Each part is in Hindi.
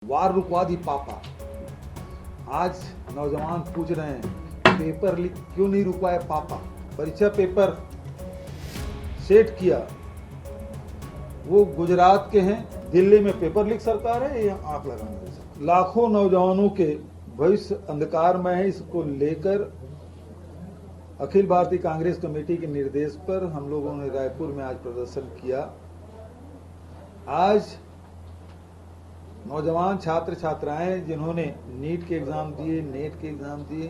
वार रुकवा दी पापा। आज नौजवान पूछ रहे हैं पेपर लीक क्यों नहीं रुकवाए पापा। परीक्षा पेपर सेट किया, वो गुजरात के हैं, दिल्ली में पेपर लीक सरकार है या आंख लगाने वाली सरकार। लाखों नौजवानों के भविष्य अंधकार में है। इसको लेकर अखिल भारतीय कांग्रेस कमेटी के निर्देश पर हम लोगों ने रायपुर में आज प्रदर्शन किया। आज नौजवान छात्र छात्राएं जिन्होंने नीट के एग्जाम दिए, नेट के एग्जाम दिए,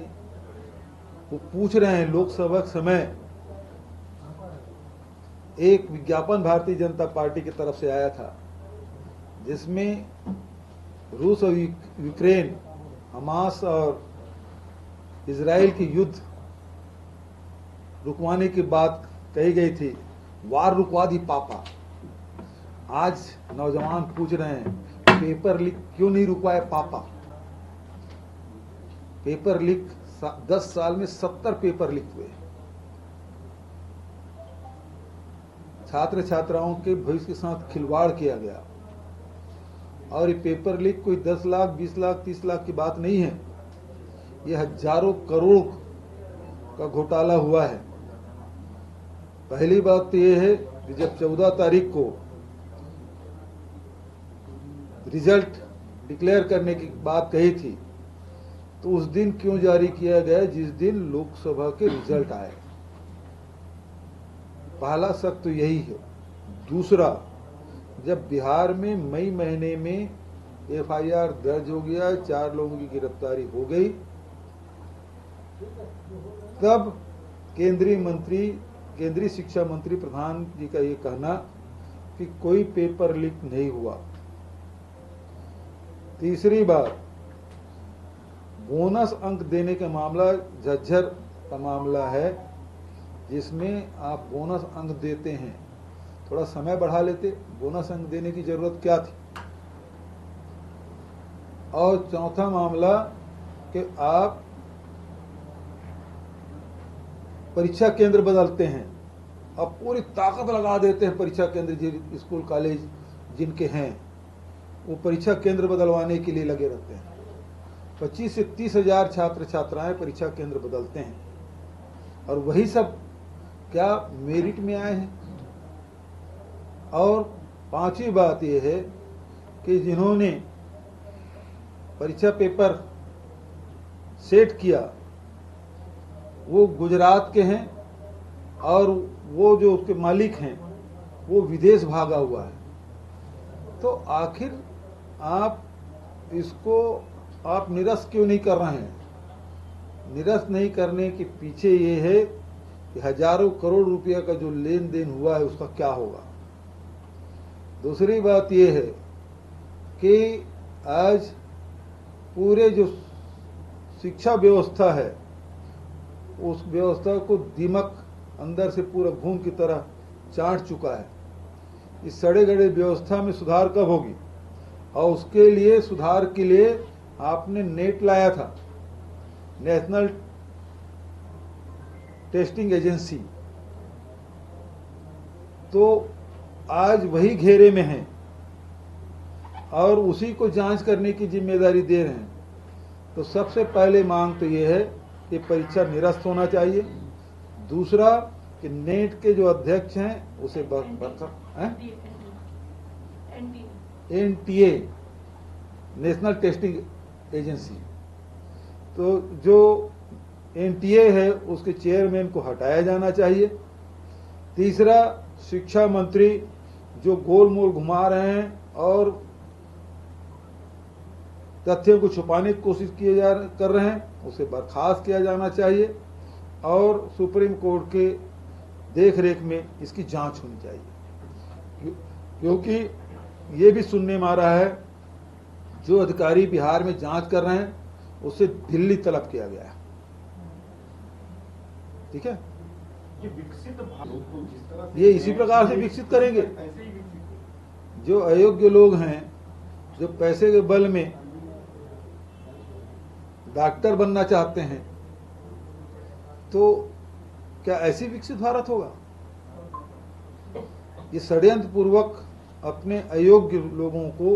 वो पूछ रहे हैं। लोकसभा समय एक विज्ञापन भारतीय जनता पार्टी की तरफ से आया था जिसमें रूस और यूक्रेन, हमास और इजराइल की युद्ध रुकवाने की बात कही गई थी। वार रुकवा दी पापा। आज नौजवान पूछ रहे हैं पेपर लीक क्यों नहीं रुकवाए पापा। पेपर लीक 10 साल में 70 पेपर लीक हुए। छात्र छात्राओं के भविष्य के साथ खिलवाड़ किया गया। और ये पेपर लीक कोई 10 लाख, 20 लाख, 30 लाख की बात नहीं है। ये हजारों करोड़ का घोटाला हुआ है। पहली बात तो ये है कि जब 14 तारीख को रिजल्ट डिक्लेयर करने की बात कही थी तो उस दिन क्यों जारी किया गया जिस दिन लोकसभा के रिजल्ट आए। पहला शक तो यही है। दूसरा, जब बिहार में मई महीने में एफआईआर दर्ज हो गया, 4 लोगों की गिरफ्तारी हो गई, तब केंद्रीय शिक्षा मंत्री प्रधान जी का ये कहना कि कोई पेपर लीक नहीं हुआ। तीसरी बात, बोनस अंक देने का मामला झज्जर का मामला है जिसमें आप बोनस अंक देते हैं, थोड़ा समय बढ़ा लेते, बोनस अंक देने की जरूरत क्या थी। और चौथा मामला कि आप परीक्षा केंद्र बदलते हैं, अब पूरी ताकत लगा देते हैं परीक्षा केंद्र, स्कूल कॉलेज जिनके हैं वो परीक्षा केंद्र बदलवाने के लिए लगे रहते हैं। 25 से 30 हजार छात्र छात्राएं परीक्षा केंद्र बदलते हैं और वही सब क्या मेरिट में आए हैं। और पांचवी बात यह है कि जिन्होंने परीक्षा पेपर सेट किया वो गुजरात के हैं और वो जो उसके मालिक हैं वो विदेश भागा हुआ है। तो आखिर आप इसको निरस्त क्यों नहीं कर रहे हैं। निरस्त नहीं करने के पीछे ये है कि हजारों करोड़ रुपया का जो लेन देन हुआ है उसका क्या होगा। दूसरी बात ये है कि आज पूरे जो शिक्षा व्यवस्था है उस व्यवस्था को दीमक अंदर से पूरा घून की तरह चाट चुका है। इस सड़े गड़े व्यवस्था में सुधार कब होगी। और उसके लिए सुधार के लिए आपने नेट लाया था, नेशनल टेस्टिंग एजेंसी, तो आज वही घेरे में है और उसी को जांच करने की जिम्मेदारी दे रहे हैं। तो सबसे पहले मांग तो ये है कि परीक्षा निरस्त होना चाहिए। दूसरा कि नेट के जो अध्यक्ष हैं उसे एनटीए, नेशनल टेस्टिंग एजेंसी, तो जो एनटीए है उसके चेयरमैन को हटाया जाना चाहिए। तीसरा, शिक्षा मंत्री जो गोलमोल घुमा रहे हैं और तथ्यों को छुपाने की कोशिश कर रहे हैं उसे बर्खास्त किया जाना चाहिए और सुप्रीम कोर्ट के देखरेख में इसकी जांच होनी चाहिए। क्योंकि ये भी सुनने में आ रहा है जो अधिकारी बिहार में जांच कर रहे हैं उसे दिल्ली तलब किया गया है। ठीक है, ये इसी प्रकार से विकसित करेंगे। जो अयोग्य लोग हैं, जो पैसे के बल में डॉक्टर बनना चाहते हैं, तो क्या ऐसी विकसित भारत होगा। ये षड्यंत्र पूर्वक अपने अयोग्य लोगों को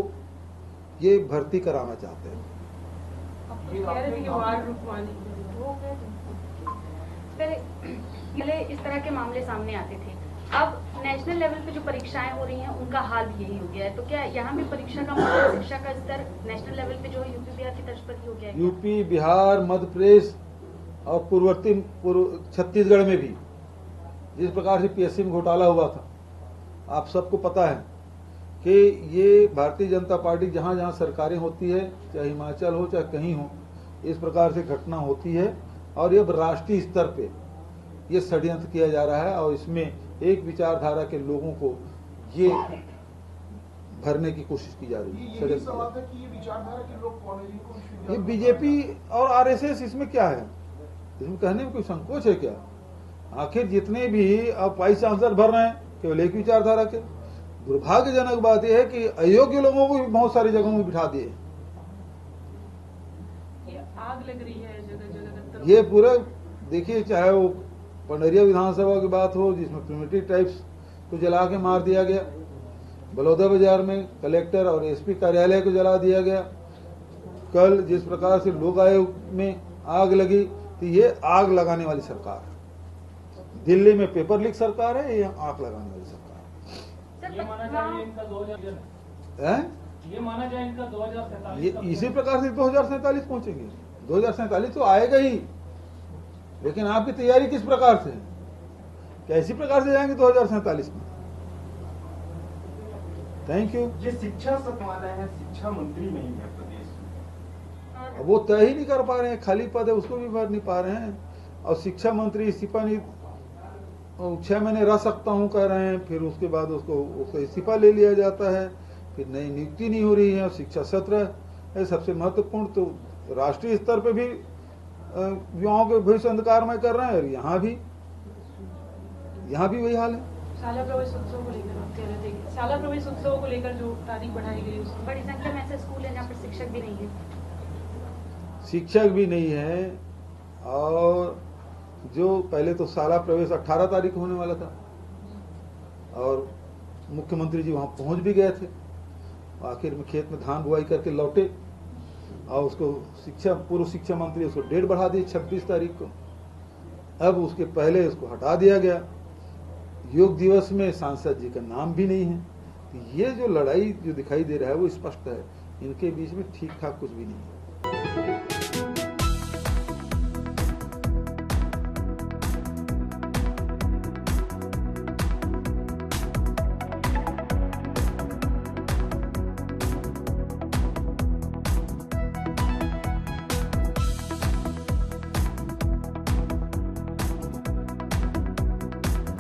ये भर्ती कराना चाहते हैं। पहले इस तरह के मामले सामने आते थे, अब नेशनल लेवल पे जो परीक्षाएं हो रही हैं उनका हाल भी यही हो गया है। तो क्या यहाँ भी परीक्षा का मामला, शिक्षा का स्तर नेशनल लेवल पे जो है यूपी बिहार की तर्ज पर ही हो गया है? यूपी, बिहार, मध्य प्रदेश और पूर्ववर्ती छत्तीसगढ़ में भी जिस प्रकार से पीएससी में घोटाला हुआ था, आप सबको पता है कि ये भारतीय जनता पार्टी जहां जहां सरकारें होती है, चाहे हिमाचल हो चाहे कहीं हो, इस प्रकार से घटना होती है और ये अब राष्ट्रीय स्तर पे ये षड्यंत्र किया जा रहा है और इसमें एक विचारधारा के लोगों को ये भरने की कोशिश की जा रही है। ये सवाल था कि ये विचारधारा के लोग कौन है? ये बीजेपी और आरएसएस, इसमें क्या है? इसमें कहने में कोई संकोच है क्या? आखिर जितने भी अब वाइस चांसलर भर रहे हैं केवल एक विचारधारा के। दुर्भाग्यजनक बात यह है कि अयोग्य लोगों को भी बहुत सारी जगहों में बिठा दिए। आग लग रही है जगह जगह। ये पूरे देखिए, चाहे वो पंडरिया विधानसभा की बात हो जिसमें प्रिमिटिव टाइप्स को जला के मार दिया गया, बलौदा बाजार में कलेक्टर और एसपी कार्यालय को जला दिया गया, कल जिस प्रकार से लोक आयोग में आग लगी, तो ये आग लगाने वाली सरकार है। दिल्ली में पेपर लीक सरकार है, ये आग लगाने वाली सरकार है। ये माना जाए इनका 2047 ये इसी प्रकार से 2047 पहुंचेंगे। 2047 तो आएगा ही, लेकिन आपकी तैयारी किस प्रकार से है? कैसी प्रकार से जाएंगे 2047 में? Thank you. ये शिक्षा सचिवालय है, शिक्षा मंत्री नहीं है प्रदेश में। वो तय ही नहीं कर पा रहे हैं, खाली पद है उसको भी भर नहीं पा रहे हैं। और शिक्षा मंत्री इस्तीफा नहीं, 6 महीने रह सकता हूं कह रहे हैं, फिर उसके बाद उसको इस्तीफा ले लिया जाता है, फिर नई नियुक्ति नहीं हो रही है। और शिक्षा सत्र है सबसे महत्वपूर्ण, तो राष्ट्रीय स्तर पे भी युवाओं के भविष्य अंधकारमय कर रहे हैं और यहाँ भी वही हाल है। शाला प्रवेश उत्सव को लेकर आप कह रहे थे, शाला प्रवेश उत्सव को लेकर जो तारीख बढ़ाई गई उसमें बड़ी संख्या में ऐसे स्कूल है जहाँ पर शिक्षक भी नहीं है। शिक्षक भी नहीं है, और जो पहले तो शाला प्रवेश 18 तारीख होने वाला था और मुख्यमंत्री जी वहां पहुंच भी गए थे, आखिर में खेत में धान बुआई करके लौटे और उसको पूर्व शिक्षा मंत्री उसको डेट बढ़ा दी 26 तारीख को। अब उसके पहले उसको हटा दिया गया। योग दिवस में सांसद जी का नाम भी नहीं है। ये जो लड़ाई जो दिखाई दे रहा है वो स्पष्ट है, इनके बीच में ठीक ठाक कुछ भी नहीं है।